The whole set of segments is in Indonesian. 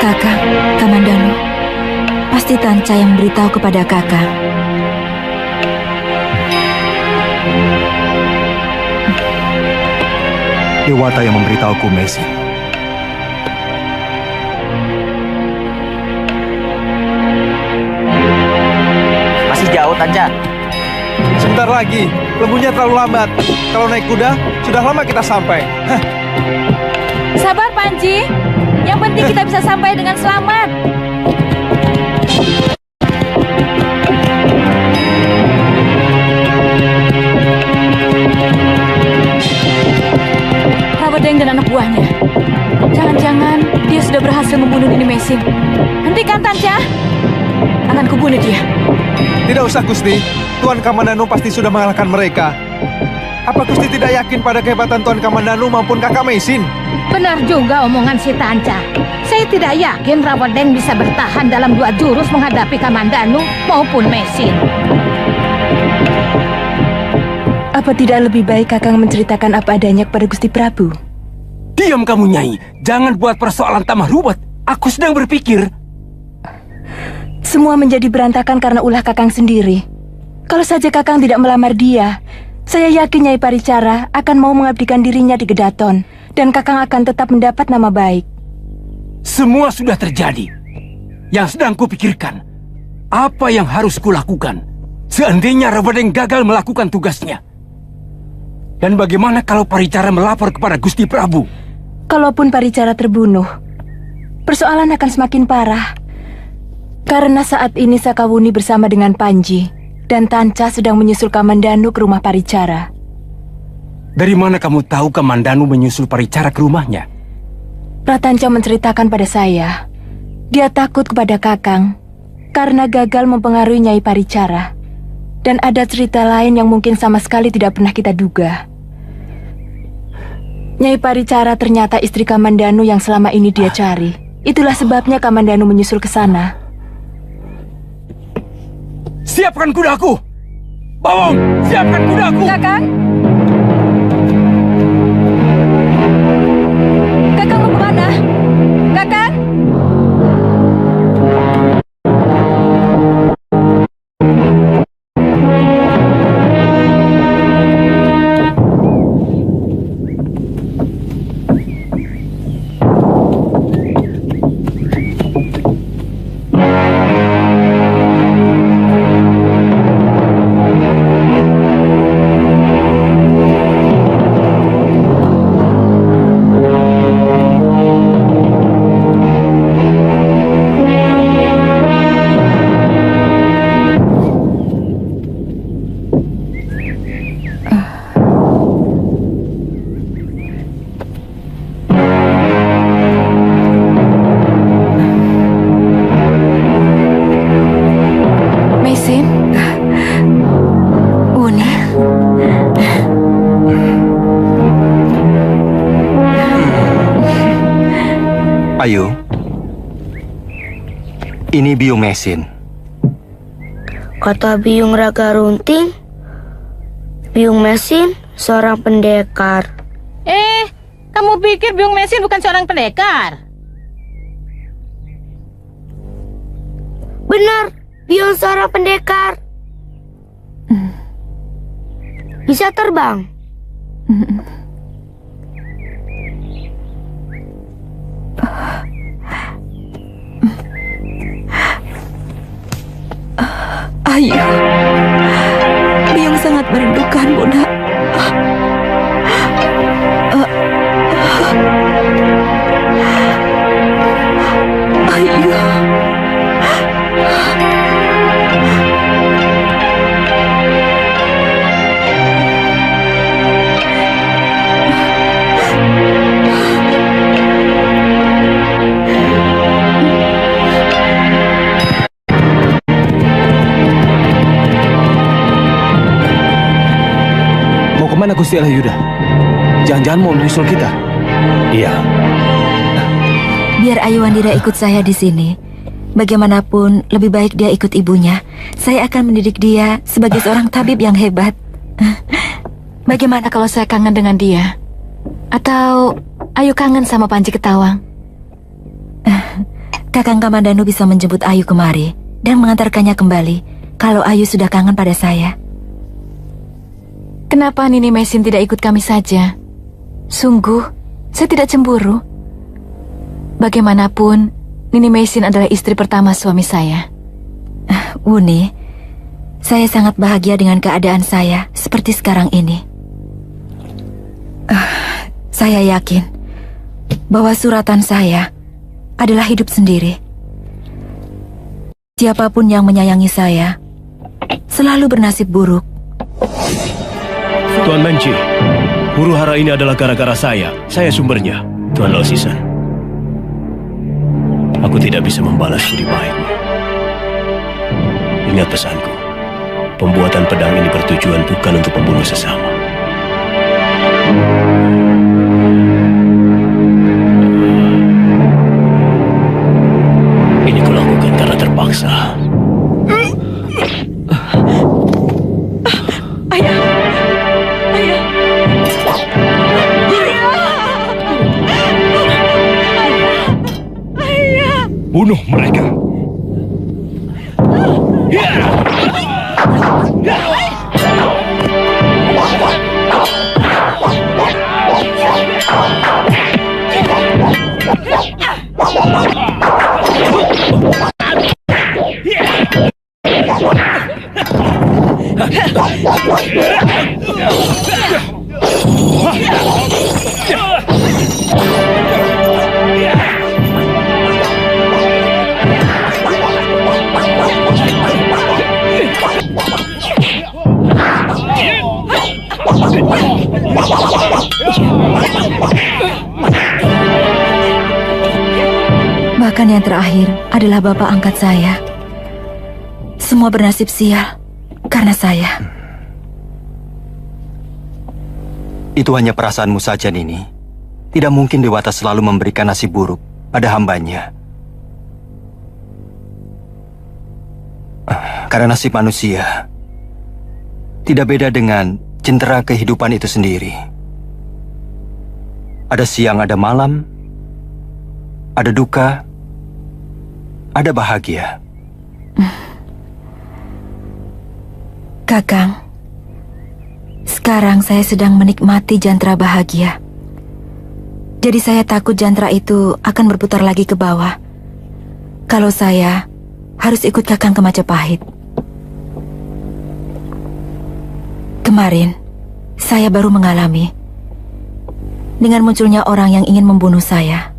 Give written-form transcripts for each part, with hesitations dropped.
Kakak, Kamandanu, pasti Tanca yang memberitahu kepada kakak. Dewata yang memberitahuku, Mesin. Masih jauh, Tanca. Sebentar lagi, lembunya terlalu lambat. Kalau naik kuda, sudah lama kita sampai. Sabar, Panji. Yang penting kita bisa sampai dengan selamat. Rawadeng dan anak buahnya. Jangan-jangan dia sudah berhasil membunuh Nini Mesin. Hentikan, Tanca. Akan kubunuh dia. Tidak usah, Gusti. Tuan Kamandanu pasti sudah mengalahkan mereka. Apa Gusti tidak yakin pada kehebatan Tuan Kamandanu maupun kakak Mesin? Benar juga omongan si Tanca. Saya tidak yakin Rawadeng bisa bertahan dalam 2 jurus menghadapi Kamandanu maupun Mesin. Apa tidak lebih baik Kakang menceritakan apa adanya kepada Gusti Prabu? Diam kamu, Nyai. Jangan buat persoalan tambah ruwet. Aku sedang berpikir. Semua menjadi berantakan karena ulah Kakang sendiri. Kalau saja Kakang tidak melamar dia, saya yakin Nyai Paricara akan mau mengabdikan dirinya di Gedaton, dan Kakang akan tetap mendapat nama baik. Semua sudah terjadi. Yang sedang kupikirkan, apa yang harus kulakukan seandainya Rawadeng gagal melakukan tugasnya? Dan bagaimana kalau Paricara melapor kepada Gusti Prabu? Kalaupun Paricara terbunuh, persoalan akan semakin parah. Karena saat ini Sakawuni bersama dengan Panji dan Tanca sedang menyusul Kamandanu ke rumah Paricara. Dari mana kamu tahu Kamandanu menyusul Paricara ke rumahnya? Pratanca menceritakan pada saya, dia takut kepada Kakang karena gagal mempengaruhi Nyai Paricara. Dan ada cerita lain yang mungkin sama sekali tidak pernah kita duga. Nyai Paricara ternyata istri Kamandanu yang selama ini dia cari. Itulah sebabnya Kamandanu menyusul ke sana. Siapkan kudaku! Bawong, siapkan kudaku! Kakang! Kakang mau kemana? Kakang! Ayo, ini Biung Mesin. Kata Biung Raga Runting, Biung Mesin seorang pendekar. Kamu pikir Biung Mesin bukan seorang pendekar? Benar, Biung seorang pendekar. Bisa terbang. Ayah, Biung sangat merindukan Bunda. Ayah. Bagaimana Gusti Alayuda? Jangan-jangan mau menyusul kita? Iya. Biar Ayu Wandira ikut saya di sini. Bagaimanapun, lebih baik dia ikut ibunya. Saya akan mendidik dia sebagai seorang tabib yang hebat. Bagaimana kalau saya kangen dengan dia? Atau Ayu kangen sama Panji Ketawang? Kakang Kamandanu bisa menjemput Ayu kemari dan mengantarkannya kembali kalau Ayu sudah kangen pada saya. Kenapa Nini Mesin tidak ikut kami saja? Sungguh, saya tidak cemburu. Bagaimanapun, Nini Mesin adalah istri pertama suami saya. Wuni, saya sangat bahagia dengan keadaan saya seperti sekarang ini. Saya yakin bahwa suratan saya adalah hidup sendiri. Siapapun yang menyayangi saya selalu bernasib buruk. Tuan Menci, huru hara ini adalah gara-gara saya. Saya sumbernya, Tuan Losisan. Aku tidak bisa membalas budi baikmu. Ingat pesanku, pembuatan pedang ini bertujuan bukan untuk membunuh sesama. Ini kulakukan karena terpaksa. Bunuh mereka. Bahkan yang terakhir adalah bapak angkat saya. Semua bernasib sial karena saya. Itu hanya perasaanmu saja, Nini. Tidak mungkin Dewata selalu memberikan nasib buruk pada hambanya. Karena nasib manusia tidak beda dengan jentera kehidupan itu sendiri. Ada siang, ada malam, ada duka, ada bahagia. Kakang, sekarang saya sedang menikmati jantera bahagia. Jadi saya takut jantera itu akan berputar lagi ke bawah. Kalau saya harus ikut Kakang ke Majapahit. Kemarin, saya baru mengalami dengan munculnya orang yang ingin membunuh saya.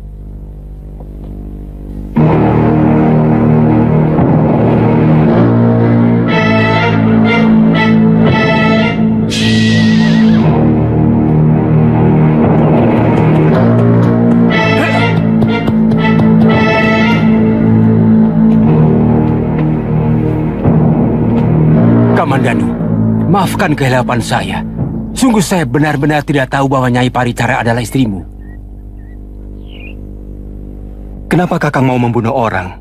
Kamandanu, maafkan kehilapan saya. Sungguh saya benar-benar tidak tahu bahwa Nyai Paricara adalah istrimu. Kenapa Kakang mau membunuh orang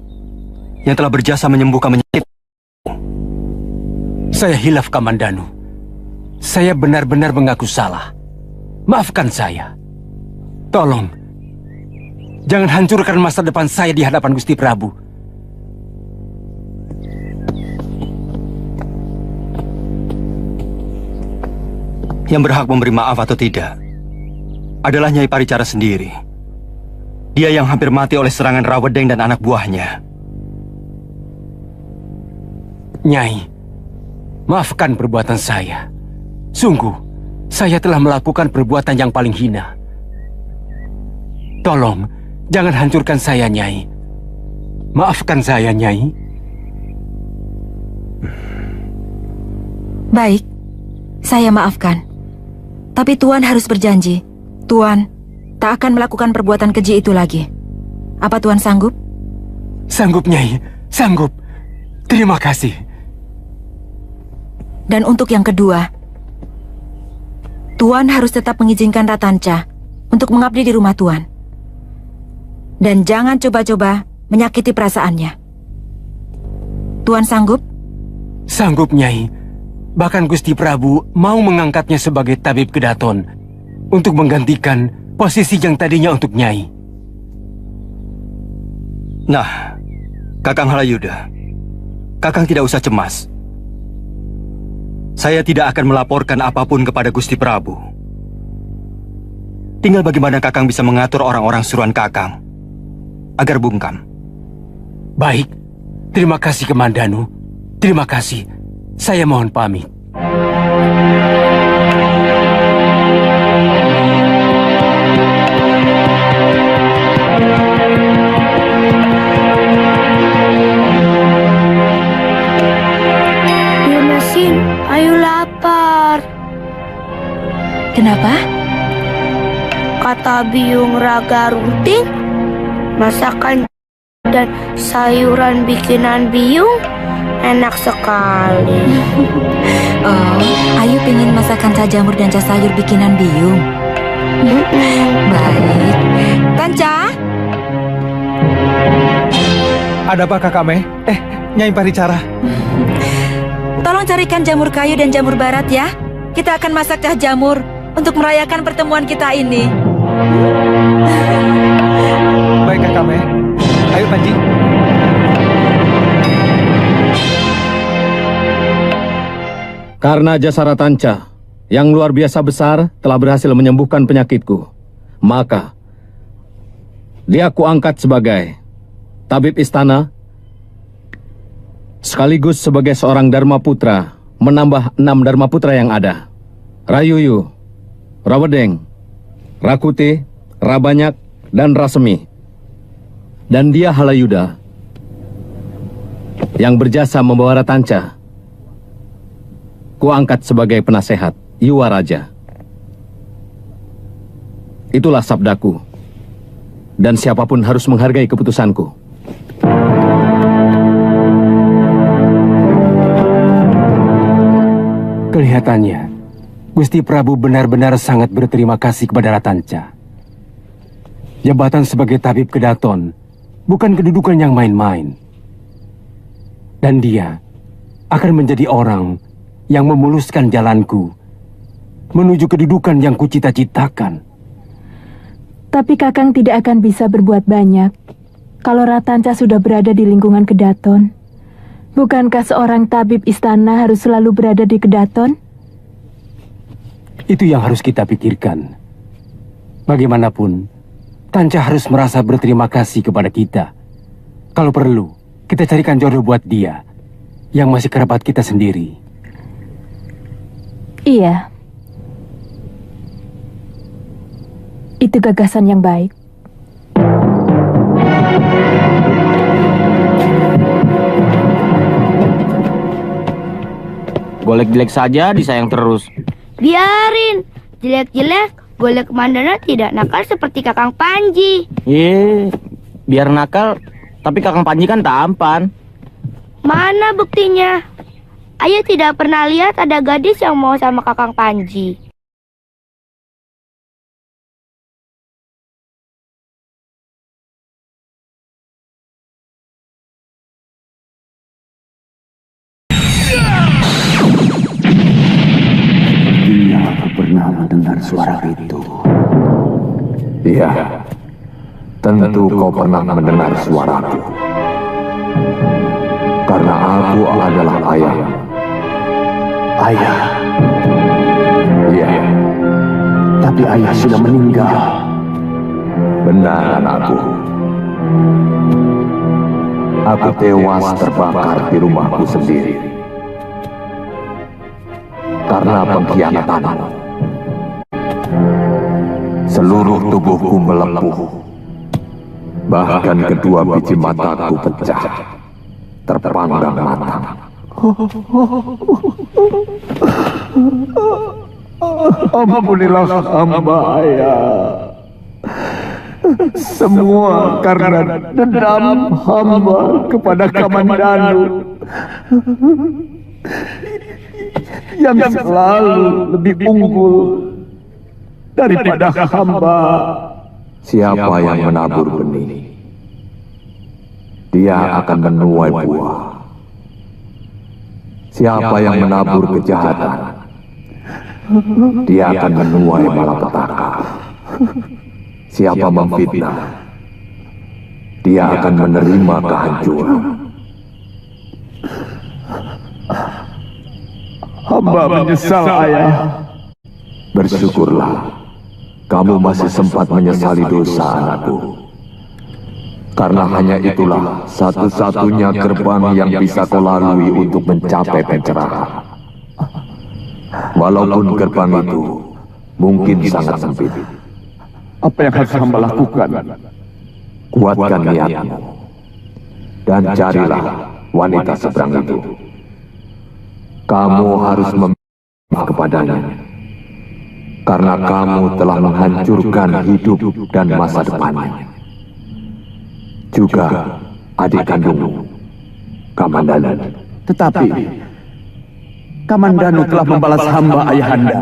yang telah berjasa menyembuhkan penyakit? Saya hilaf, Kamandanu. Saya benar-benar mengaku salah. Maafkan saya. Tolong, jangan hancurkan masa depan saya di hadapan Gusti Prabu. Yang berhak memberi maaf atau tidak adalah Nyai Paricara sendiri. Dia yang hampir mati oleh serangan Rawedeng dan anak buahnya. Nyai, maafkan perbuatan saya. Sungguh, saya telah melakukan perbuatan yang paling hina. Tolong, jangan hancurkan saya, Nyai. Maafkan saya, Nyai. Baik, saya maafkan. Tapi Tuan harus berjanji, Tuan tak akan melakukan perbuatan keji itu lagi. Apa Tuan sanggup? Sanggup, Nyai. Sanggup. Terima kasih. Dan untuk yang kedua, Tuan harus tetap mengizinkan Ratanca untuk mengabdi di rumah Tuan. Dan jangan coba-coba menyakiti perasaannya. Tuan sanggup? Sanggup, Nyai. Bahkan Gusti Prabu mau mengangkatnya sebagai tabib kedaton untuk menggantikan posisi yang tadinya untuk Nyai. Nah, Kakang Halayuda, Kakang tidak usah cemas. Saya tidak akan melaporkan apapun kepada Gusti Prabu. Tinggal bagaimana Kakang bisa mengatur orang-orang suruhan Kakang agar bungkam. Baik, terima kasih Kamandanu. Terima kasih. Saya mohon pamit. Biung Mesin, ayo lapar. Kenapa? Kata Biung Raga Runting, masakan dan sayuran bikinan Biung enak sekali. Oh, Ayu pengen masakan ca jamur dan ca sayur bikinan Biung. Baik. Tanca? Ada apa Kakame? Nyai Paricara. Tolong carikan jamur kayu dan jamur barat ya. Kita akan masak cah jamur untuk merayakan pertemuan kita ini. Baik Kakame. Ayo Panji. Karena jasa Ratanca yang luar biasa besar telah berhasil menyembuhkan penyakitku, maka dia kuangkat sebagai tabib istana sekaligus sebagai seorang Dharma Putra, menambah 6 Dharma Putra yang ada. Rayuyu, Rawedeng, Rakuti, Rabanyak, dan Rasemi. Dan dia Halayuda yang berjasa membawa Ratanca kuangkat sebagai penasehat Yuwa Raja. Itulah sabdaku. Dan siapapun harus menghargai keputusanku. Kelihatannya, Gusti Prabu benar-benar sangat berterima kasih kepada Ratanca. Jabatan sebagai tabib kedaton bukan kedudukan yang main-main. Dan dia akan menjadi orang yang memuluskan jalanku menuju kedudukan yang kucita-citakan. Tapi Kakang tidak akan bisa berbuat banyak kalau Ratanca sudah berada di lingkungan kedaton. Bukankah seorang tabib istana harus selalu berada di kedaton? Itu yang harus kita pikirkan. Bagaimanapun, Tanca harus merasa berterima kasih kepada kita. Kalau perlu, kita carikan jodoh buat dia yang masih kerabat kita sendiri. Iya. Itu gagasan yang baik. Golek-jelek saja disayang terus. Biarin, jelek-jelek, golek Mandana tidak nakal seperti Kakang Panji. Biar nakal, tapi Kakang Panji kan tampan. Mana buktinya? Ayu tidak pernah lihat ada gadis yang mau sama Kakang Panji. Aku pernah mendengar suara itu. Iya, tentu kau pernah mendengar suaraku. Karena aku adalah ayah. Ayah. Iya, tapi ayah sudah meninggal. Benar anakku. Aku tewas terbakar di rumahku sendiri. Karena pengkhianatanmu. Seluruh tubuhku melepuh. Bahkan kedua biji mataku pecah. Terpanggang matang. Ampunilah hamba, ayah. Semua karena dendam hamba kepada Kamandanu yang selalu lebih unggul daripada hamba. Siapa yang menabur benih, dia akan menuai buah. Siapa yang menabur kejahatan, dia akan menuai malapetaka. Siapa memfitnah, dia akan menerima kehancuran. Hamba menyesal, Ayah. Bersyukurlah, kamu masih sempat menyesali dosa anakku. Karena hanya itulah satu-satunya gerbang yang bisa kau lalui untuk mencapai pencerahan. Walaupun gerbang itu mungkin sangat sempit. Apa yang harus hamba lakukan? Kuatkan niatmu dan carilah wanita seberang itu. Kamu harus meminta kepadanya, karena kamu telah menghancurkan hidup dan masa depannya. Juga adik kandungmu, Kamandanu. Tetapi Kamandanu telah membalas hamba, Ayahanda.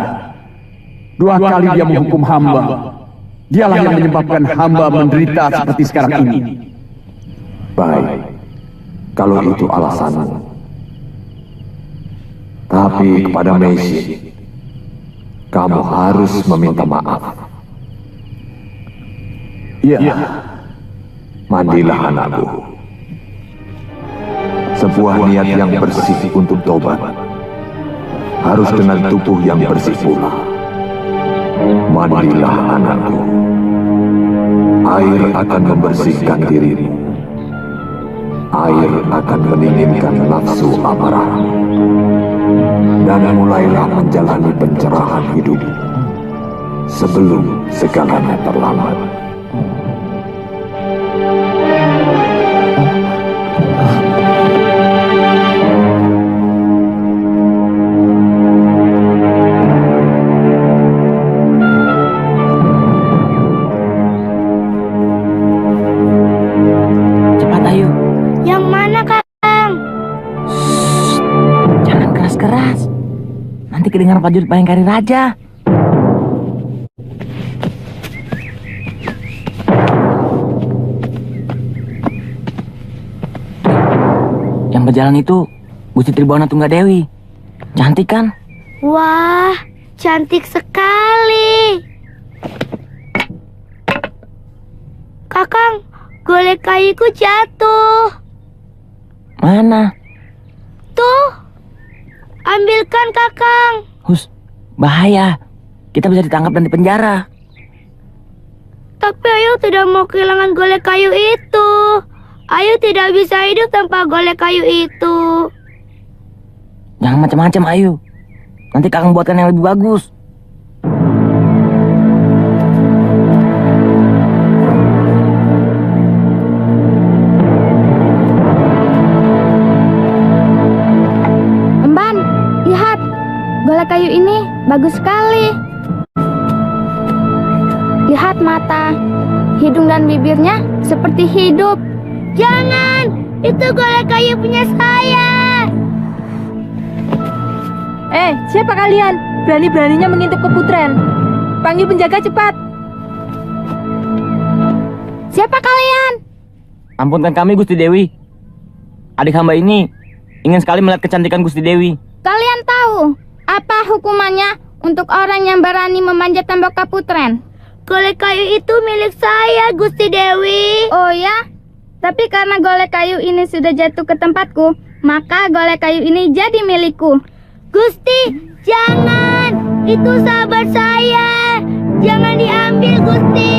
2 kali dia menghukum hamba. Dialah yang menyebabkan hamba menderita seperti sekarang ini. Baik, kalau itu alasanmu. Tapi kepada Meishin, kamu harus meminta maaf. Iya. Mandilah anakku. Sebuah niat yang bersih untuk tobat harus dengan tubuh yang bersih pula. Mandilah anakku. Air akan membersihkan dirimu. Air akan meninggikan nafsu amarahmu. Dan mulailah menjalani pencerahan hidup sebelum segalanya terlambat. Cepat ayo. Yang mana, Kang? Jangan keras-keras. Nanti kedengaran prajurit Bayangkari Raja. Yang berjalan itu Gusti Tribhuwana Tunggadewi. Cantik kan? Wah, cantik sekali. Kakang, golek kayuku jatuh. Mana? Tuh, ambilkan Kakang. Hus, bahaya. Kita bisa ditangkap dan dipenjara. Tapi Ayu tidak mau kehilangan golek kayu itu. Ayu tidak bisa hidup tanpa golek kayu itu. Jangan macam-macam, Ayu. Nanti Kakang buatkan yang lebih bagus. Emban, lihat. Golek kayu ini bagus sekali. Lihat mata, hidung dan bibirnya seperti hidup. Jangan, itu golek kayu punya saya. Siapa kalian? Berani-beraninya mengintip keputren. Panggil penjaga cepat. Siapa kalian? Ampunkan kami, Gusti Dewi. Adik hamba ini ingin sekali melihat kecantikan Gusti Dewi. Kalian tahu apa hukumannya untuk orang yang berani memanjat tembok Kaputren? Golek kayu itu milik saya, Gusti Dewi. Oh ya? Tapi karena golek kayu ini sudah jatuh ke tempatku, maka golek kayu ini jadi milikku. Gusti, jangan! Itu sahabat saya! Jangan diambil, Gusti!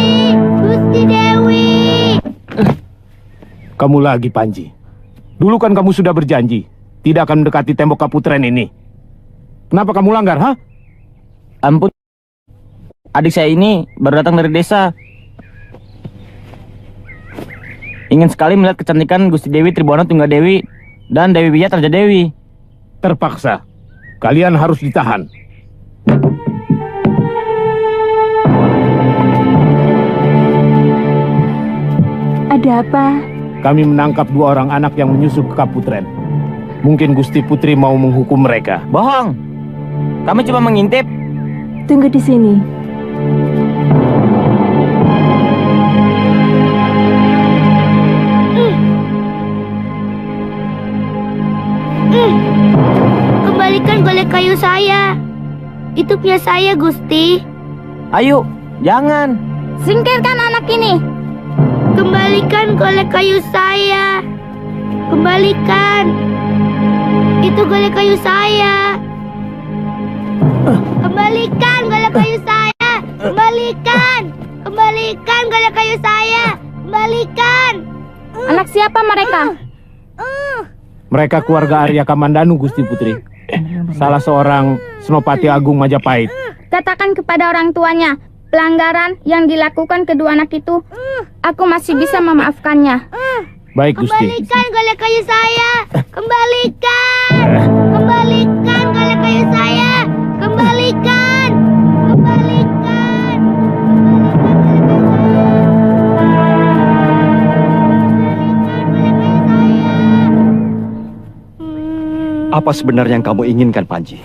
Gusti Dewi! Kamu lagi, Panji. Dulu kan kamu sudah berjanji tidak akan mendekati tembok Kaputren ini. Kenapa kamu langgar, ha? Ampun, adik saya ini baru datang dari desa. Ingin sekali melihat kecantikan Gusti Dewi Tribhuwana Tunggadewi dan Dewi Bijaya Tarjadewi. Terpaksa. Kalian harus ditahan. Ada apa? Kami menangkap 2 orang anak yang menyusup ke Kaputren. Mungkin Gusti Putri mau menghukum mereka. Bohong. Kami cuma mengintip. Tunggu di sini. Kembalikan golek kayu saya. Itu punya saya, Gusti. Ayo, jangan. Singkirkan anak ini. Kembalikan golek kayu saya. Kembalikan. Itu golek kayu saya. Kembalikan golek kayu saya. Kembalikan. Kembalikan golek kayu saya. Kembalikan. Anak siapa mereka? Mereka keluarga Arya Kamandanu, Gusti Putri. Salah seorang Senopati Agung Majapahit. Katakan kepada orang tuanya, pelanggaran yang dilakukan kedua anak itu, aku masih bisa memaafkannya. Baik, Gusti. Kembalikan golek kayu saya. Kembalikan. Kembalikan golek kayu saya. Kembalikan. Kembalikan. Apa sebenarnya yang kamu inginkan, Panji?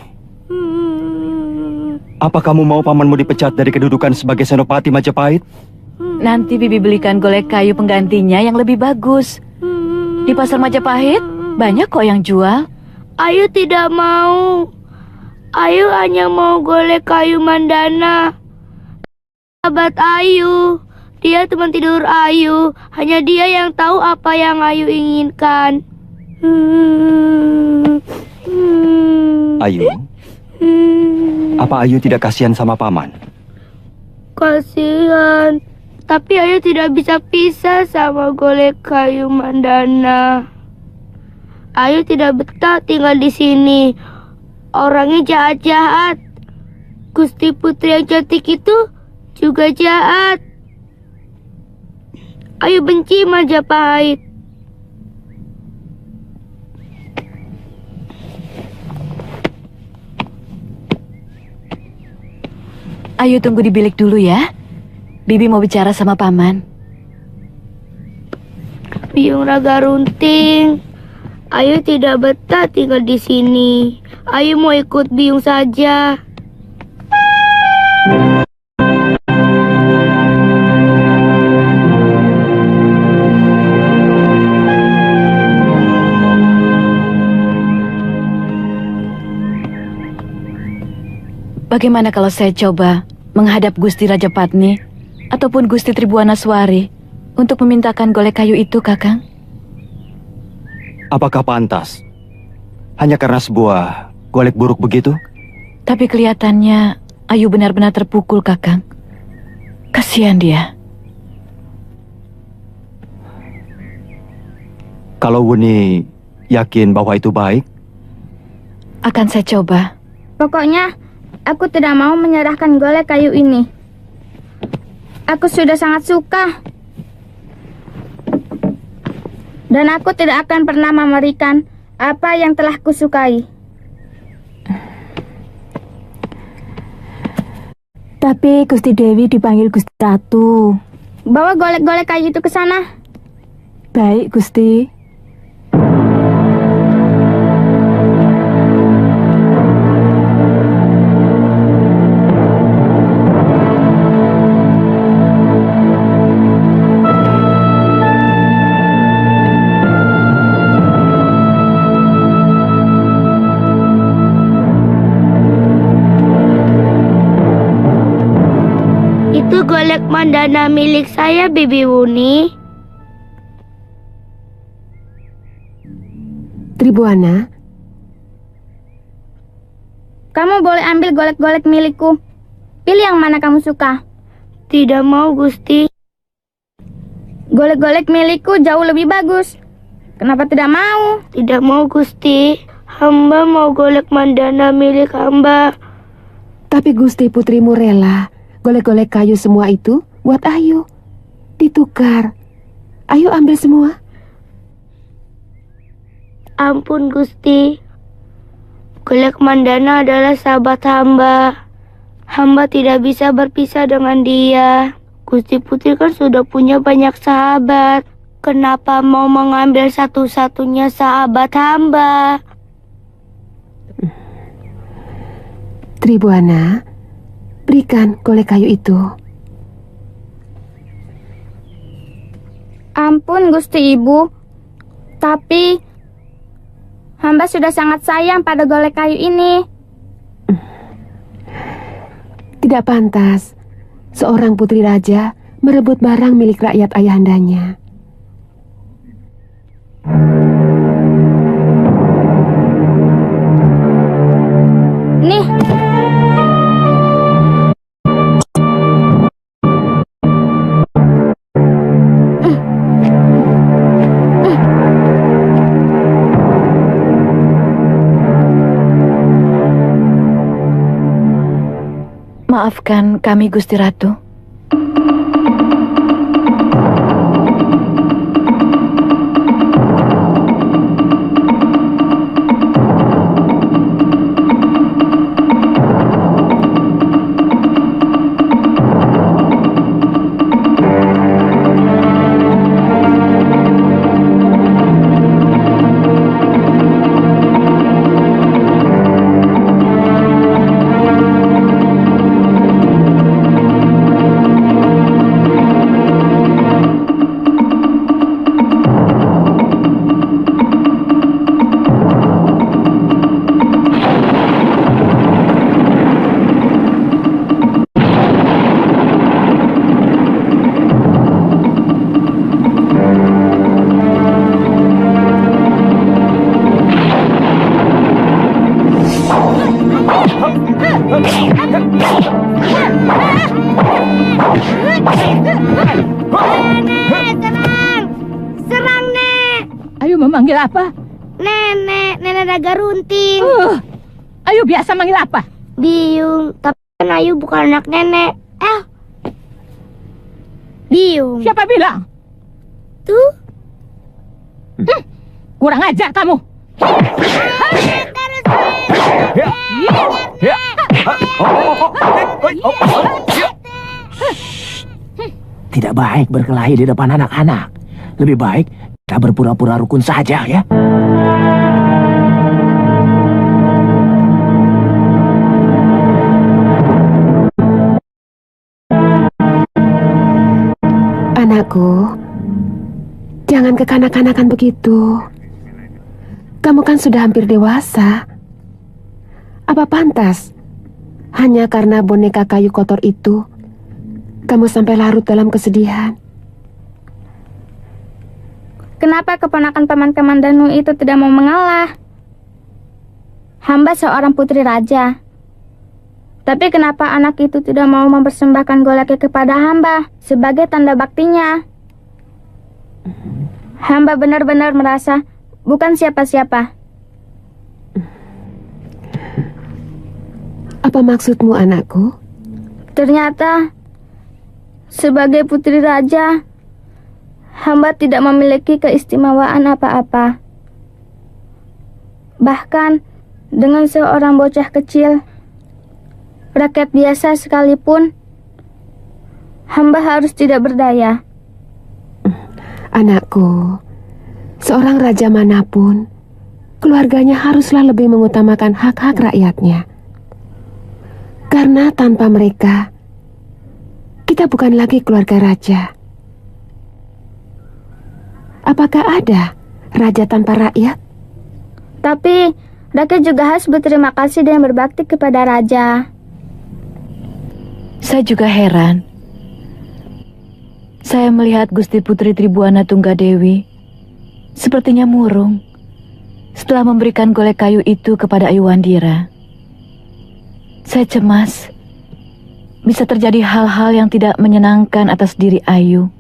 Apa kamu mau pamanmu dipecat dari kedudukan sebagai Senopati Majapahit? Nanti Bibi belikan golek kayu penggantinya yang lebih bagus. Di pasar Majapahit banyak kok yang jual. Ayu tidak mau. Ayu hanya mau golek kayu Mandana. Sahabat Ayu. Dia teman tidur Ayu. Hanya dia yang tahu apa yang Ayu inginkan. Ayu? Apa Ayu tidak kasihan sama paman? Kasihan. Tapi Ayu tidak bisa pisah sama golek kayu Mandana. Ayu tidak betah tinggal di sini. Orangnya jahat-jahat. Gusti Putri yang cantik itu juga jahat. Ayu benci Majapahit. Ayu tunggu di bilik dulu ya. Bibi mau bicara sama paman. Biung Raga Runting. Ayu tidak betah tinggal di sini. Ayu mau ikut Biung saja. Bagaimana kalau saya coba menghadap Gusti Rajapatni ataupun Gusti Tribuanaswari untuk memintakan golek kayu itu, Kakang? Apakah pantas? Hanya karena sebuah golek buruk begitu? Tapi kelihatannya Ayu benar-benar terpukul, Kakang. Kasihan dia. Kalau Wuni yakin bahwa itu baik, akan saya coba. Pokoknya aku tidak mau menyerahkan golek kayu ini. Aku sudah sangat suka. Dan aku tidak akan pernah memberikan apa yang telah kusukai. Tapi Gusti Dewi dipanggil Gusti Ratu. Bawa golek-golek kayu itu ke sana. Baik, Gusti. Itu golek Mandana milik saya, Bibi Wuni. Tribuana, kamu boleh ambil golek-golek milikku. Pilih yang mana kamu suka. Tidak mau, Gusti. Golek-golek milikku jauh lebih bagus. Kenapa tidak mau? Tidak mau, Gusti. Hamba mau golek Mandana milik hamba. tapi Gusti Putrimu rela golek-golek kayu semua itu buat Ayu. Ditukar. Ayu ambil semua. Ampun, Gusti. Golek Mandana adalah sahabat hamba. Hamba tidak bisa berpisah dengan dia. Gusti Putri kan sudah punya banyak sahabat. Kenapa mau mengambil satu-satunya sahabat hamba? Tribuana, Berikan golek kayu itu. Ampun Gusti Ibu, tapi hamba sudah sangat sayang pada golek kayu ini. Tidak pantas seorang putri raja merebut barang milik rakyat ayahandanya. Nih. Maafkan kami, Gusti Ratu. Serang, Nek. Ayo memanggil apa? Nenek Naga Runting. Ayo biasa manggil apa? Biung, tapi kan Ayu bukan anak nenek. Biung. Siapa bilang? Tuh. Kurang ajar kamu. Tidak baik berkelahi di depan anak-anak. Lebih baik kita berpura-pura rukun saja ya. Anakku, jangan kekanak-kanakan begitu. Kamu kan sudah hampir dewasa. Apa pantas hanya karena boneka kayu kotor itu kamu sampai larut dalam kesedihan? Kenapa keponakan Paman Kamandanu itu tidak mau mengalah? Hamba seorang putri raja. Tapi kenapa anak itu tidak mau mempersembahkan goleknya kepada hamba sebagai tanda baktinya? Hamba benar-benar merasa bukan siapa-siapa. Apa maksudmu, anakku? Ternyata sebagai putri raja, hamba tidak memiliki keistimewaan apa-apa. Bahkan dengan seorang bocah kecil, rakyat biasa sekalipun, hamba harus tidak berdaya. Anakku, seorang raja manapun, keluarganya haruslah lebih mengutamakan hak-hak rakyatnya. Karena tanpa mereka, kita bukan lagi keluarga raja. Apakah ada raja tanpa rakyat? Tapi rakyat juga harus berterima kasih dan berbakti kepada raja. Saya juga heran. Saya melihat Gusti Putri Tribuana Tunggadewi sepertinya murung setelah memberikan golek kayu itu kepada Ayuwandira. Saya cemas bisa terjadi hal-hal yang tidak menyenangkan atas diri Ayu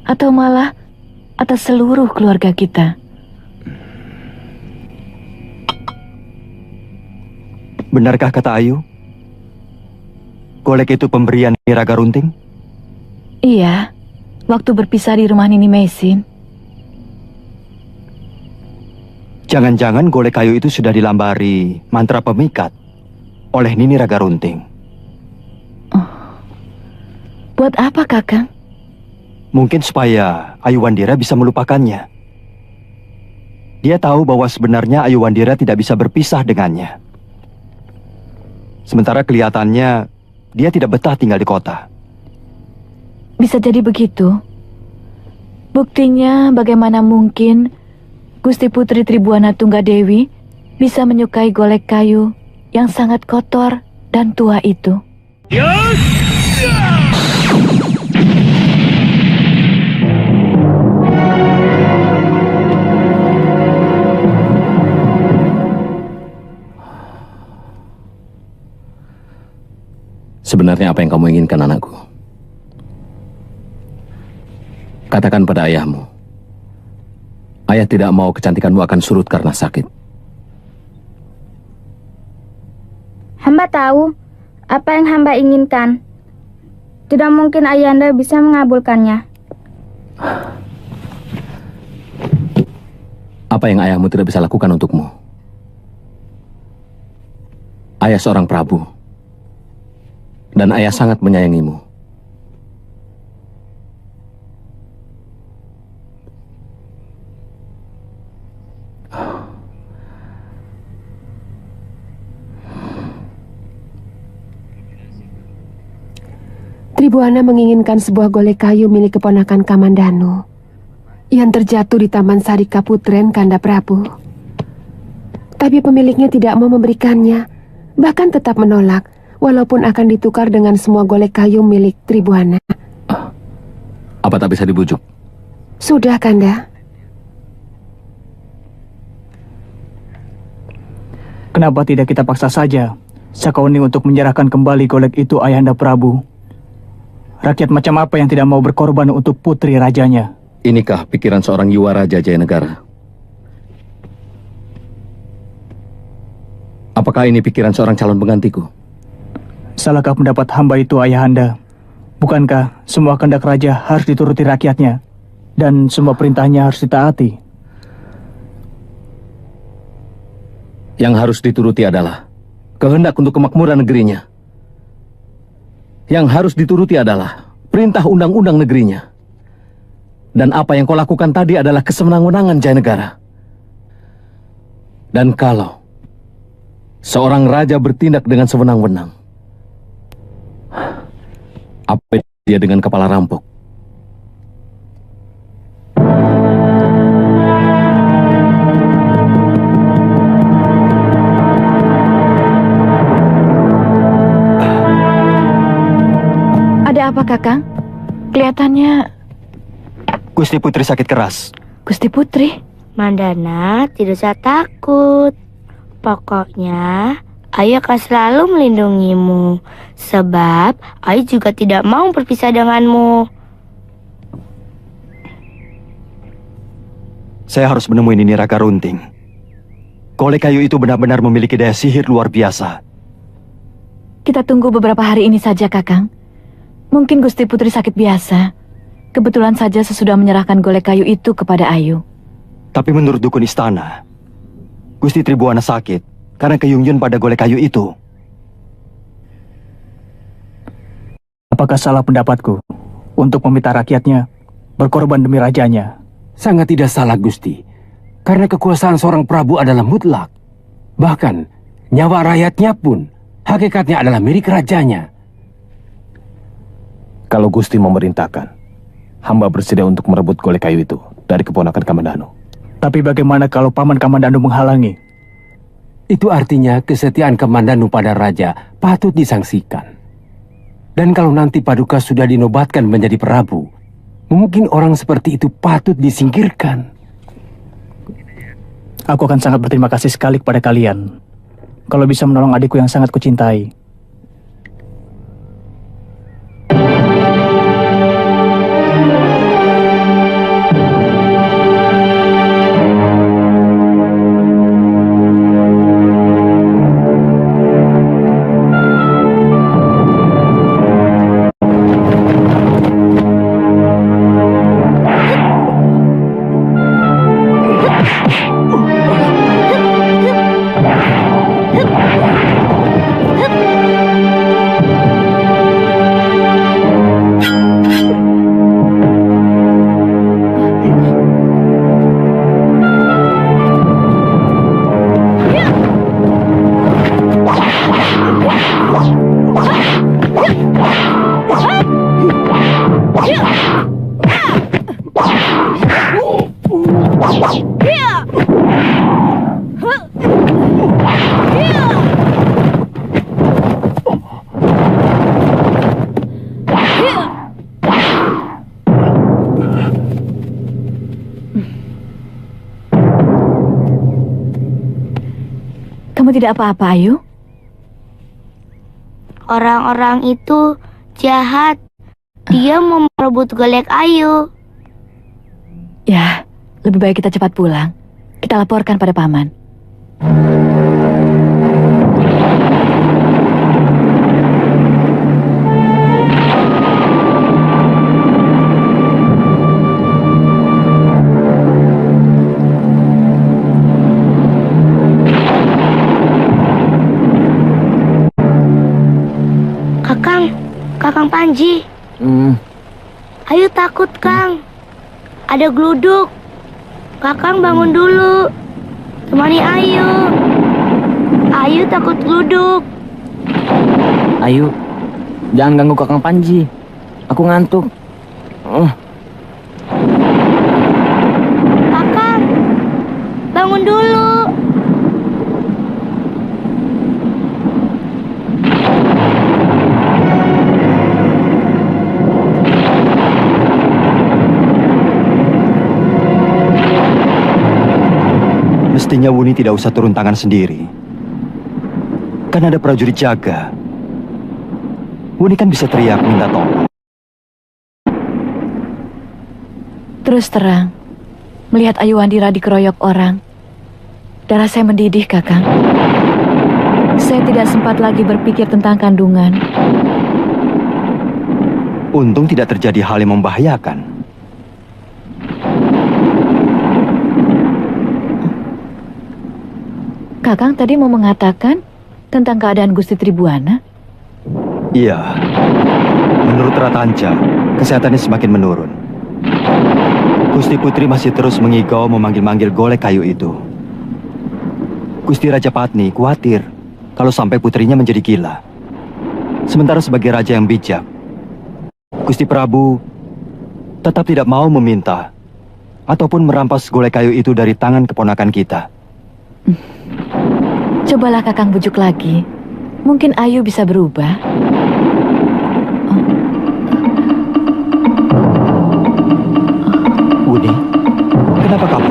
atau malah atas seluruh keluarga kita. Benarkah kata Ayu? Golek itu pemberian Nini Raga Runting? Iya, waktu berpisah di rumah Nini Mesin. Jangan-jangan golek kayu itu sudah dilambari mantra pemikat oleh Nini Raga Runting. Buat apa, Kakang? Mungkin supaya Ayuwandira bisa melupakannya. Dia tahu bahwa sebenarnya Ayuwandira tidak bisa berpisah dengannya. Sementara kelihatannya dia tidak betah tinggal di kota. Bisa jadi begitu. Buktinya bagaimana mungkin Gusti Putri Tribuana Tunggadewi bisa menyukai golek kayu yang sangat kotor dan tua itu. Sebenarnya apa yang kamu inginkan, anakku? Katakan pada ayahmu. Ayah tidak mau kecantikanmu akan surut karena sakit. Hamba tahu apa yang hamba inginkan. Tidak mungkin Ayahanda bisa mengabulkannya. Apa yang ayahmu tidak bisa lakukan untukmu? Ayah seorang prabu. Dan ayah sangat menyayangimu. Tribuana menginginkan sebuah golek kayu milik keponakan Kamandanu yang terjatuh di Taman Sari Kaputren, Kanda Prabu. Tapi pemiliknya tidak mau memberikannya, bahkan tetap menolak, walaupun akan ditukar dengan semua golek kayu milik Tribuana. Apa tak bisa dibujuk? Sudah, Kanda. Kenapa tidak kita paksa saja Sakauni untuk menyerahkan kembali golek itu, Ayahanda Prabu? Rakyat macam apa yang tidak mau berkorban untuk putri rajanya? Inikah pikiran seorang Yuwa Raja Jayanegara? Apakah ini pikiran seorang calon penggantiku? Salahkah pendapat hamba itu, Ayahanda? Bukankah semua kehendak raja harus dituruti rakyatnya? Dan semua perintahnya harus ditaati? Yang harus dituruti adalah kehendak untuk kemakmuran negerinya. Yang harus dituruti adalah perintah undang-undang negerinya. Dan apa yang kau lakukan tadi adalah kesewenang-wenangan Jayanegara. Dan kalau seorang raja bertindak dengan sewenang-wenang, apa dia dengan kepala rampok? Ada apa, Kakang? Kelihatannya Gusti Putri sakit keras. Gusti Putri? Mandana tidak usah takut. Pokoknya Ayu akan selalu melindungimu. Sebab Ayu juga tidak mau berpisah denganmu. Saya harus menemui Nini Raka Runting. Golek kayu itu benar-benar memiliki daya sihir luar biasa. Kita tunggu beberapa hari ini saja, Kakang. Mungkin Gusti Putri sakit biasa. Kebetulan saja sesudah menyerahkan golek kayu itu kepada Ayu. Tapi menurut dukun istana, Gusti Tribuana sakit karena keyungjun pada golek kayu itu. Apakah salah pendapatku untuk meminta rakyatnya berkorban demi rajanya? Sangat tidak salah, Gusti. Karena kekuasaan seorang prabu adalah mutlak. Bahkan, nyawa rakyatnya pun hakikatnya adalah milik rajanya. Kalau Gusti memerintahkan, hamba bersedia untuk merebut golek kayu itu dari keponakan Kamandanu. Tapi bagaimana kalau paman Kamandanu menghalangi? Itu artinya kesetiaan Kamandanu pada raja patut disangsikan. Dan kalau nanti Paduka sudah dinobatkan menjadi prabu, mungkin orang seperti itu patut disingkirkan. Aku akan sangat berterima kasih sekali kepada kalian kalau bisa menolong adikku yang sangat kucintai. Hup! tidak apa-apa, Ayu? Orang-orang itu jahat. Dia mau merebut golek Ayu. Ya, lebih baik kita cepat pulang. Kita laporkan pada paman. Kakang Panji. Ayu takut, Kang. Ada geluduk. Kakang bangun dulu. Temani Ayu. Ayu takut geluduk. Ayu, jangan ganggu Kakang Panji. Aku ngantuk. Kakang, bangun dulu. Mestinya Wuni tidak usah turun tangan sendiri. Kan ada prajurit jaga. Wuni kan bisa teriak minta tolong. Terus terang, melihat Ayu Wandira dikeroyok orang, darah saya mendidih, Kakang. Saya tidak sempat lagi berpikir tentang kandungan. Untung tidak terjadi hal yang membahayakan. Kakang tadi mau mengatakan tentang keadaan Gusti Tribuana? Iya. Menurut Ratanca, kesehatannya semakin menurun. Gusti Putri masih terus mengigau memanggil-manggil golek kayu itu. Gusti Raja Patni khawatir kalau sampai putrinya menjadi gila. Sementara sebagai raja yang bijak, Gusti Prabu tetap tidak mau meminta ataupun merampas golek kayu itu dari tangan keponakan kita. Cobalah Kakang bujuk lagi. Mungkin Ayu bisa berubah. Wuni, kenapa kamu?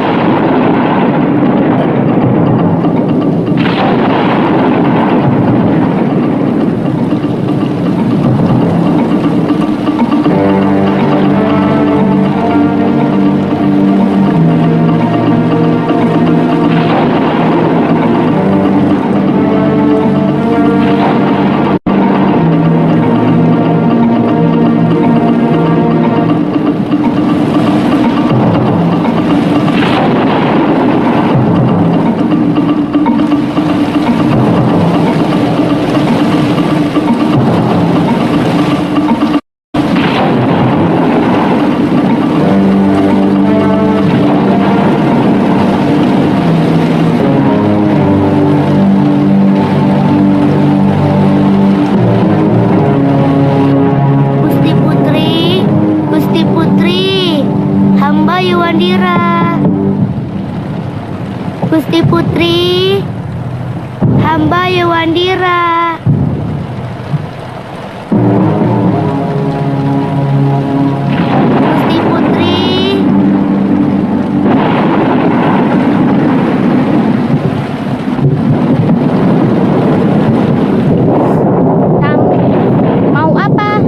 Gusti Putri, hamba Yewandira. Gusti Putri. Kamu mau apa?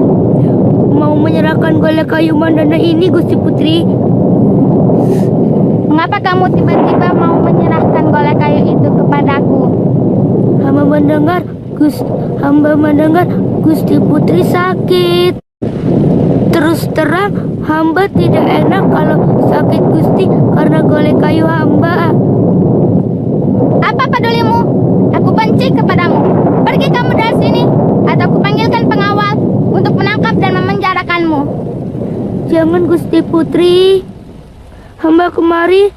Mau menyerahkan golek kayu mandana ini, Gusti Putri. Mengapa kamu tiba-tiba mau menyerahkan golek kayu itu kepadaku? Hamba mendengar Gusti Putri sakit. Terus terang, hamba tidak enak kalau sakit Gusti karena golek kayu hamba. Apa pedulimu? Aku benci kepadamu. Pergi kamu dari sini, atau aku panggilkan pengawal untuk menangkap dan memenjarakanmu. Jangan, Gusti Putri. Hamba kemari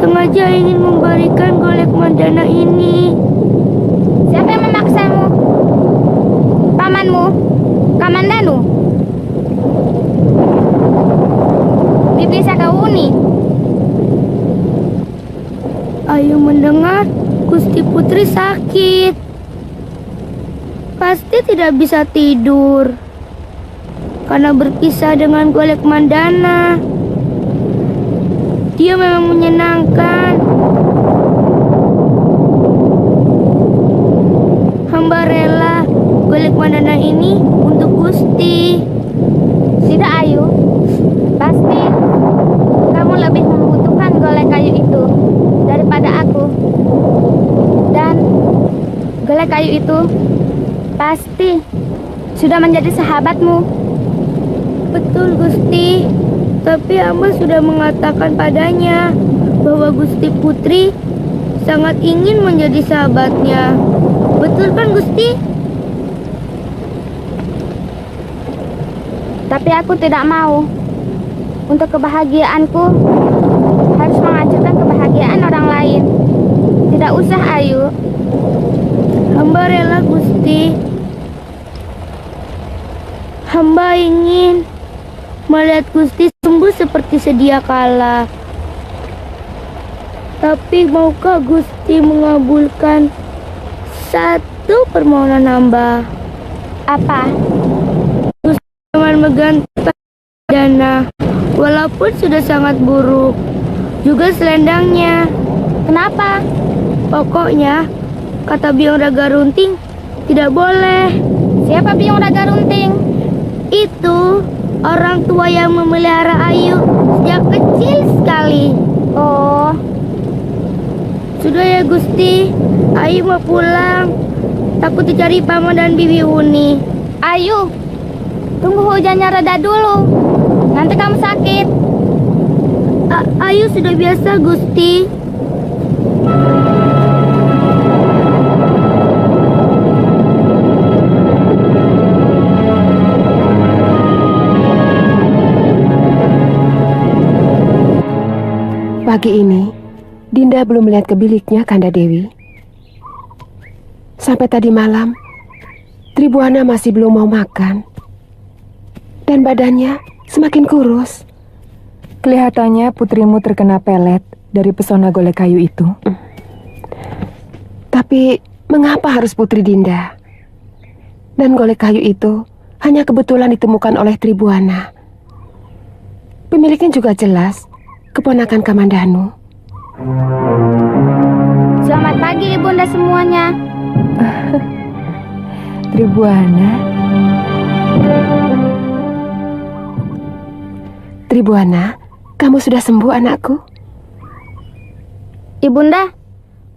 sengaja ingin memberikan golek mandana ini. Siapa yang memaksamu? Pamanmu? Kamandanu? Bibi Sakawuni? Ayu mendengar Gusti Putri sakit. Pasti tidak bisa tidur karena berpisah dengan golek mandana. Dia memang menyenangkan. Hamba rela golek mandana ini untuk Gusti. Tidak, Ayu. Pasti kamu lebih membutuhkan golek kayu itu daripada aku. Dan golek kayu itu pasti sudah menjadi sahabatmu. Betul, Gusti. Tapi hamba sudah mengatakan padanya bahwa Gusti Putri sangat ingin menjadi sahabatnya. Betul kan, Gusti? Tapi aku tidak mau. Untuk kebahagiaanku harus menghancurkan kebahagiaan orang lain. Tidak usah, Ayu. Hamba rela, Gusti. Hamba ingin melihat Gusti sembuh seperti sedia kala. Tapi maukah Gusti mengabulkan satu permohonan hamba? Apa? Gusti jangan menggantikan dana, walaupun sudah sangat buruk. Juga selendangnya. Kenapa? Pokoknya, kata Biong Raga Runting, tidak boleh. Siapa Biong Raga Runting? Itu orang tua yang memelihara Ayu sejak kecil sekali. Oh, sudah ya Gusti, Ayu mau pulang. Takut dicari Paman dan Bibi Uni. Ayu, tunggu hujannya reda dulu. Nanti kamu sakit. Ayu sudah biasa, Gusti. Pagi ini, Dinda belum melihat ke biliknya, Kanda Dewi. Sampai tadi malam, Tribuana masih belum mau makan. Dan badannya semakin kurus. Kelihatannya putrimu terkena pelet dari pesona golek kayu itu. Tapi mengapa harus putri Dinda? Dan golek kayu itu hanya kebetulan ditemukan oleh Tribuana. Pemiliknya juga jelas, keponakan Kamandanu. Selamat pagi Ibunda semuanya. Tribuana. Tribuana, kamu sudah sembuh anakku? Ibunda,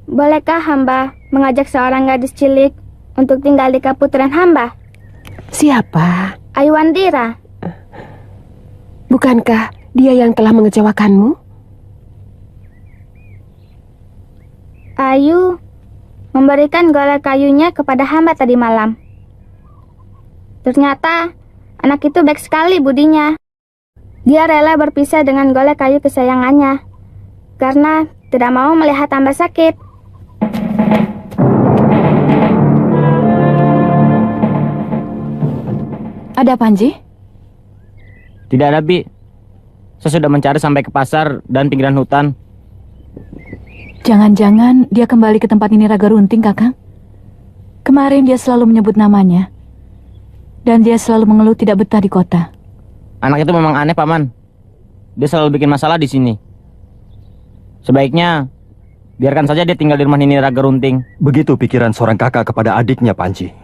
bolehkah hamba mengajak seorang gadis cilik untuk tinggal di kaputren hamba? Siapa? Ayu Wandira. Bukankah dia yang telah mengecewakanmu? Ayu memberikan golek kayunya kepada hamba tadi malam. Ternyata anak itu baik sekali budinya. Dia rela berpisah dengan golek kayu kesayangannya karena tidak mau melihat hamba sakit. Ada Panji? Tidak ada, Bi. Saya sudah mencari sampai ke pasar dan pinggiran hutan. Jangan-jangan dia kembali ke tempat ini Raga Runting, Kakang. Kemarin dia selalu menyebut namanya. Dan dia selalu mengeluh tidak betah di kota. Anak itu memang aneh, Paman. Dia selalu bikin masalah di sini. Sebaiknya biarkan saja dia tinggal di rumah Nini Raga Runting. Begitu pikiran seorang kakak kepada adiknya, Panji.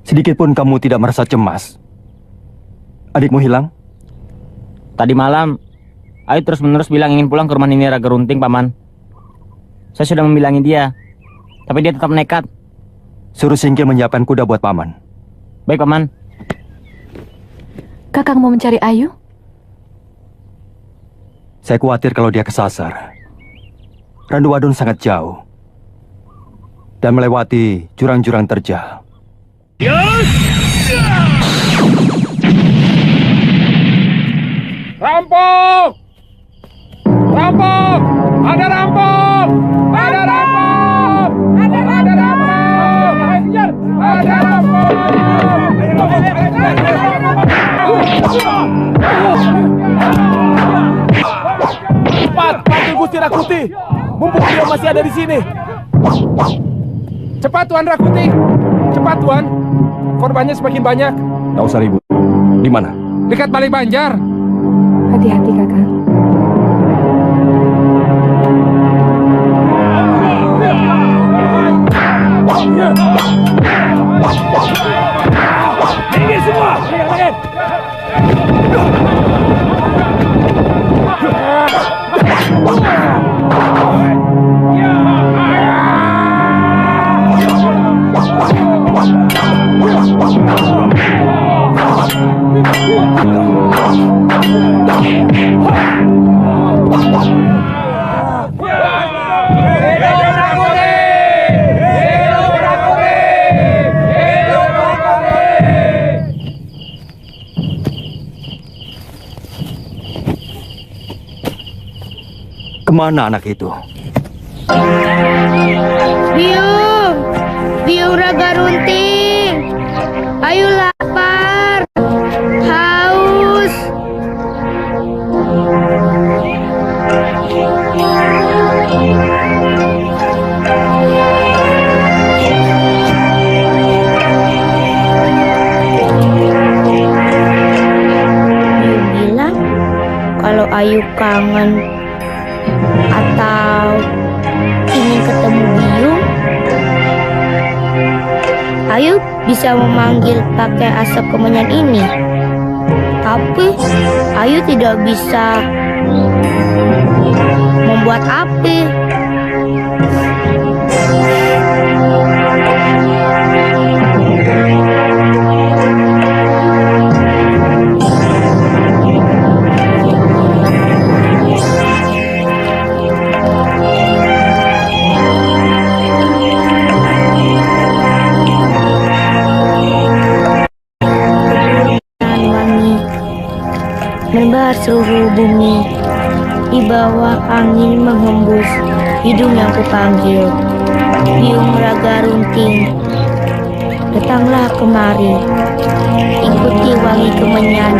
Sedikit pun kamu tidak merasa cemas. Adikmu hilang? Tadi malam, Ayu terus-menerus bilang ingin pulang ke rumah Nini Raga Runting, Paman. Saya sudah membilangi dia, tapi dia tetap nekat. Suruh Singkil menyiapkan kuda buat Paman. Baik, Paman. Kakang mau mencari Ayu? Saya khawatir kalau dia kesasar. Randuwadon sangat jauh dan melewati jurang-jurang terjal. Rampok! Rampok! Ada rampok! Ada rampok! Ada rampok! Ada rampok! Cepat, panggil Gusti Rakuti. Mumpung dia masih ada di sini. Cepat Tuan Rakuti. Cepat Tuan. Korbannya semakin banyak. Tak usah ribut. Di mana? Dekat Balai Banjar. Hati-hati, Kakang. Kemana anak itu? Biung! Biung Raga Runting! Ayo lapar! Haus! Biung bilang kalau Ayu kangen atau ingin ketemu Biung, Ayu bisa memanggil pakai asap kemenyan ini. Tapi Ayu tidak bisa membuat api. Menebar seluruh bumi, di bawah angin menghembus hidung yang kupanggil. Biung Raga Runting, datanglah kemari, ikuti wangi kemenyan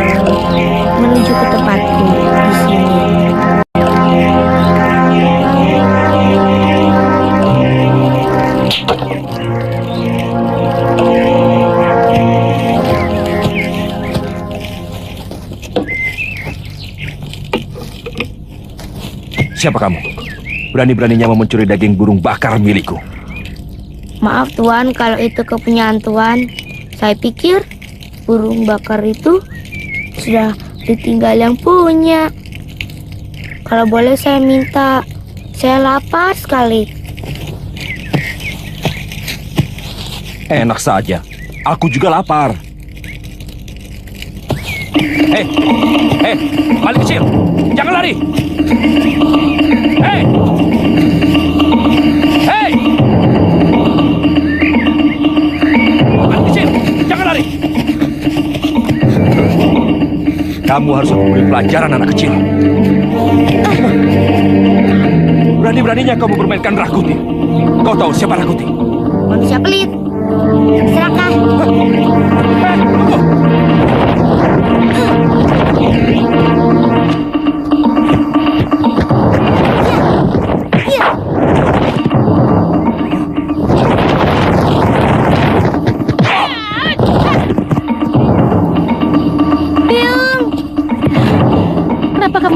menuju ke tempatku di sini. Siapa kamu? Berani-beraninya mau mencuri daging burung bakar milikku. Maaf Tuan, kalau itu kepunyaan Tuan. Saya pikir burung bakar itu sudah ditinggal yang punya. Kalau boleh saya minta, saya lapar sekali. Enak saja. Aku juga lapar. Balik kecil, jangan lari. Hei! Balik kecil, jangan lari. Kamu harus aku beri pelajaran, anak kecil. Berani-beraninya kamu bermainkan Rakuti. Kau tahu siapa Rakuti? Manusia pelit. Serakah. Tunggu.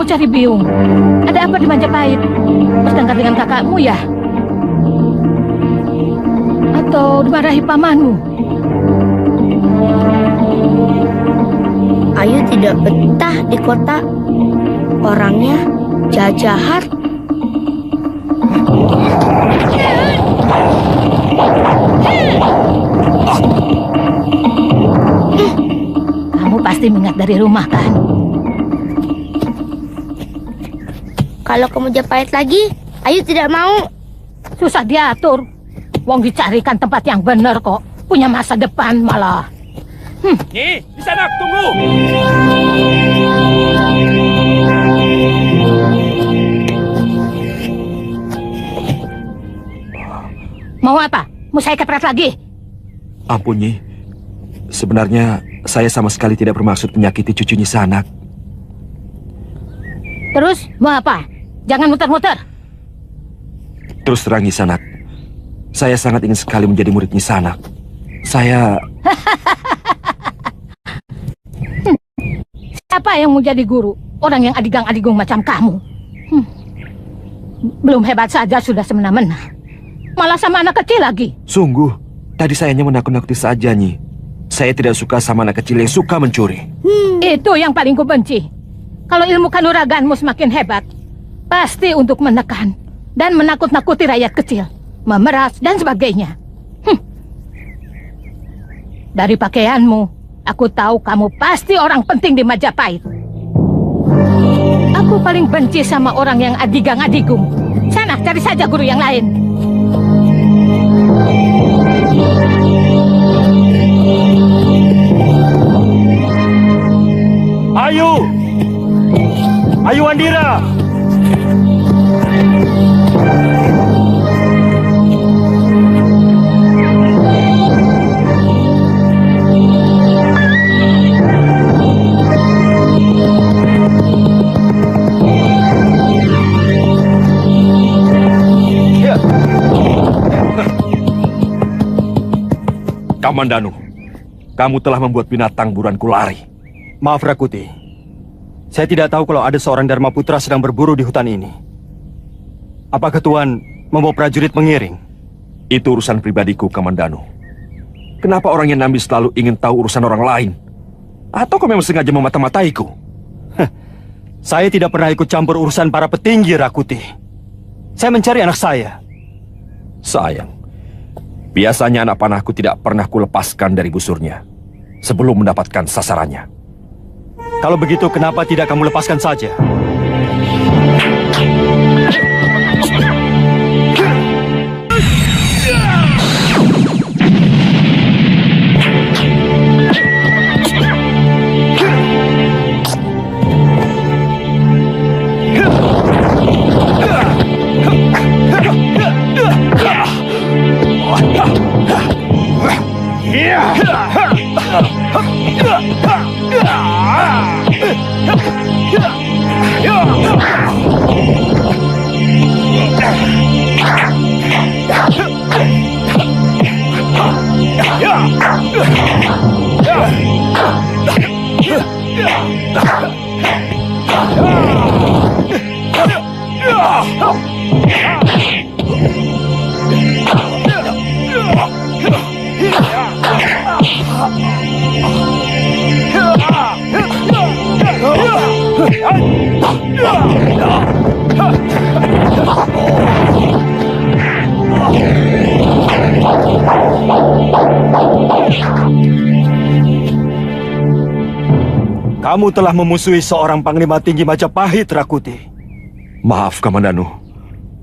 Cari Biung. Ada apa di Majapahit? Bertengkar dengan kakakmu ya? Atau dimarahi pamanmu? Ayu tidak betah di kota. Orangnya jahat. Kamu pasti mengingat dari rumah kan? Kalau kamu Majapahit lagi, Ayu tidak mau. Susah diatur. Wong dicarikan tempat yang benar kok. Punya masa depan malah. Nih, di sana, tunggu. Mau apa? Mau saya kepret lagi? Ampun, Nyi. Sebenarnya saya sama sekali tidak bermaksud menyakiti cucu Nyi Sanak. Terus mau apa? Jangan muter-muter. Terus terang Nyi Sanak, saya sangat ingin sekali menjadi murid Nyi Sanak. Saya... Siapa yang mau jadi guru? Orang yang adigang-adigung macam kamu. Belum hebat saja sudah semena-mena. Malah sama anak kecil lagi. Sungguh, tadi saya hanya menakut-nakuti saja, Nyi. Saya tidak suka sama anak kecil yang suka mencuri. Itu yang paling kubenci. Kalau ilmu kanuraganmu semakin hebat, pasti untuk menekan dan menakut-nakuti rakyat kecil, memeras dan sebagainya. Dari pakaianmu, aku tahu kamu pasti orang penting di Majapahit. Aku paling benci sama orang yang adigang-adigung. Sana, cari saja guru yang lain. Ayu! Ayu Andira! Kamandanu, kamu telah membuat binatang buruanku lari. Maaf Rakuti, saya tidak tahu kalau ada seorang Dharma Putra sedang berburu di hutan ini. Apakah Tuan membawa prajurit mengiring? Itu urusan pribadiku, Kamandanu. Kenapa orang yang Nambi selalu ingin tahu urusan orang lain? Atau kau memang sengaja memata-mataiku? Saya tidak pernah ikut campur urusan para petinggi, Rakuti. Saya mencari anak saya. Sayang. Biasanya anak panahku tidak pernah kulepaskan dari busurnya sebelum mendapatkan sasarannya. Kalau begitu, kenapa tidak kamu lepaskan saja? Kamu telah memusuhi seorang panglima tinggi Majapahit, Rakuti. Maaf, Kamandanu.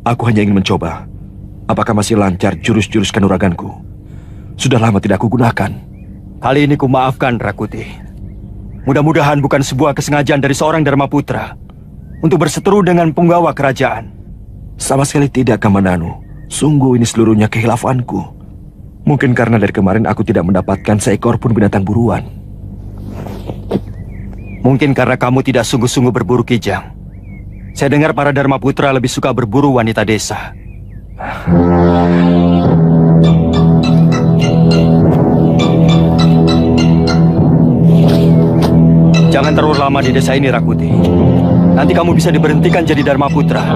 Aku hanya ingin mencoba. Apakah masih lancar jurus-jurus kanuraganku? Sudah lama tidak aku gunakan. Kali ini kumaafkan, Rakuti. Mudah-mudahan bukan sebuah kesengajaan dari seorang Dharma Putra untuk berseteru dengan penggawa kerajaan. Sama sekali tidak, Kamandanu. Sungguh ini seluruhnya kehilafanku. Mungkin karena dari kemarin aku tidak mendapatkan seekor pun binatang buruan. Mungkin karena kamu tidak sungguh-sungguh berburu kijang. Saya dengar para Dharma Putra lebih suka berburu wanita desa. Jangan terlalu lama di desa ini, Rakuti. Nanti kamu bisa diberhentikan jadi Dharma Putra.